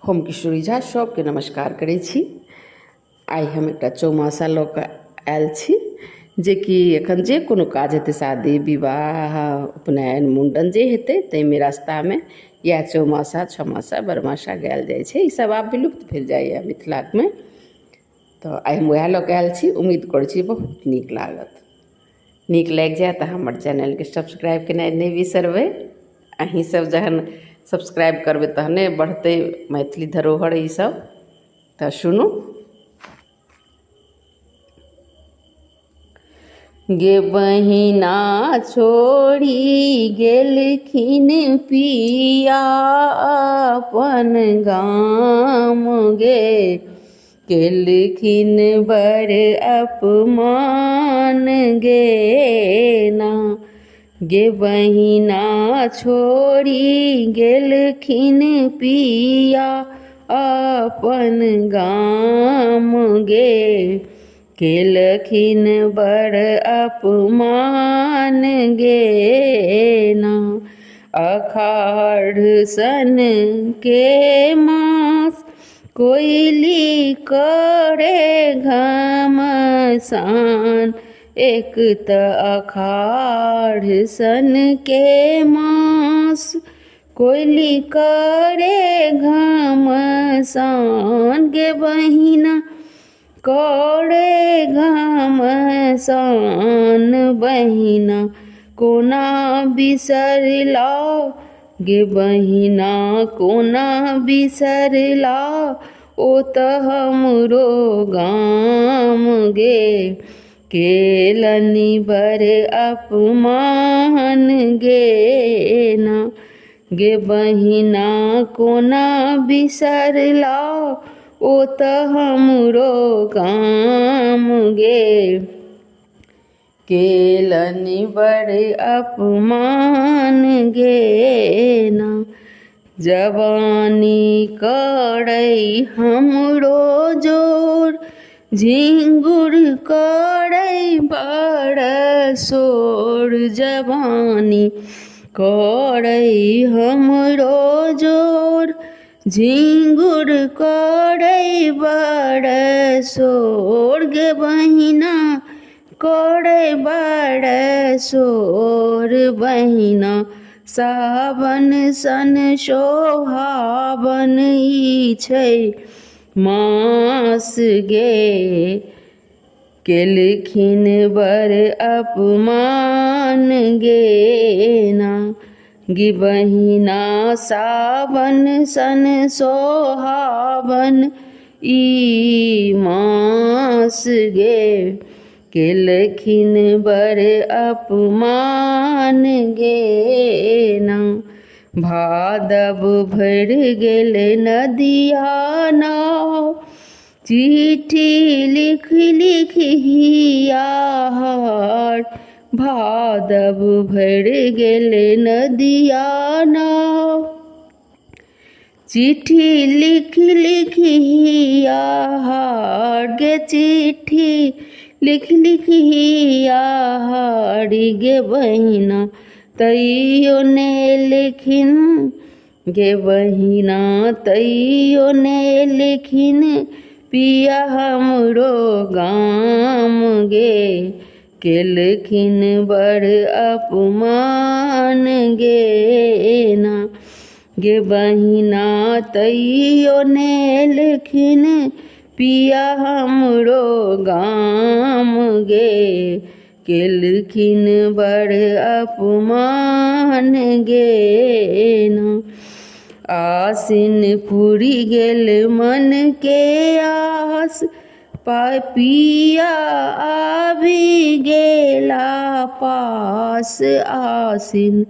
हम किशोरी झा सबके नमस्कार करै छी। आइ हम एकटा चौमासा लऽ कऽ आयल छी, जेकि एखन जे कोनो काज हेतै, शादी विवाह उपनयन मुण्डन जे हेतै ताहिमे रास्तामे इएह चौमासा छमासा बरमासा गायल जाइ छै। ईसब आब विलुप्त भेल जाइए मिथिलामे, तऽ आइ हम वएह लऽ कऽ आयल छी। उम्मीद करै छी बहुत नीक लागत। नीक लागि जाए तऽ हमर चैनलके सब्सक्राइब केनाइ नहि बिसरबै। अहीँसब जहन सब्सक्राइब करबै तहने बढ़तै मैथिली धरोहर। ईसब तऽ सुनू। गे बहिना छोड़ी गेलखिन पिया अपन गाम गे, केलखिन बड़ अपमान गे ना। गे बहिना छोड़ी गेलखिन पिया अपन गाम गे, केलखिन बड़ अपमान गे ना। अखाढ़ सन के मास कोयली करे घमसान, एक त अखाढ़ सन के मास कोयली करे घमसान। गे बहिना करे घमसान, बहिना कोना बिसरला। गे बहिना कोना बिसरला, ओ तऽ हमरो गाम गे, केलनि बड़ अपमान गे ना। गे बहिना कोना बिसरला, ओ तऽ हमरो गाम गे, केलनि बड़ अपमान गे ना। जवानी करै हमरो जोर, झिंगुर करै बड़ शोर। जवानी करै हमरो जोर, झिंगुर करै बड़ शोर। गे बहिना करै बड़ शोर, बहिना सावन सन सोहावन ई छै मास गे, केलखिन बड़ अपमान गे ना। गे बहिना सावन सन सोहावन ई मास गे, केलखिन बड़ अपमान गे ना। भादव भरि गेल नदिया नाव, चिट्ठी लिख लिख हिया हार। भादव भरि गेल नदिया नाव, चिट्ठी लिख लिख हिया हार। गे चिट्ठी लिख लिख हिया हार, गे बहिना तैयो ने लिखिन। गे बहिना तैयो ने लिखिन, पिया हमरो गाम गे, केलखिन बड़ अपमान गे ना। गे बहिना तैयो ने लिखिन, पिया हमरो गाम गे, केलखिन बड़ अपमान गे ना। आसिन पुरि गेल मन के आस, पिया आबि गेला पास। आसिन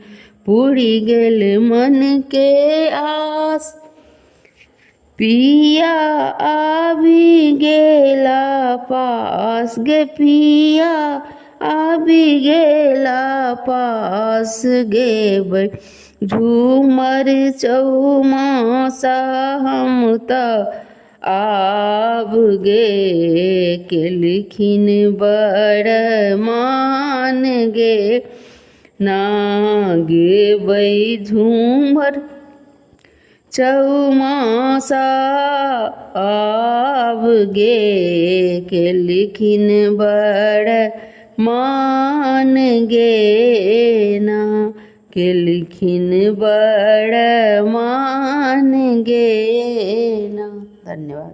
पुरि गेल मन के आस, पिया आबि गेला पास। गे पिया आबि गेला पास, गे झूमर चौमासा हम तऽ आब गे, केलखिन बड़ मान गे ना। गे झूमर चौमासा आव गे के लिखिन बड़ मान गे ना के लिखिन बड़ मान गे ना। धन्यवाद।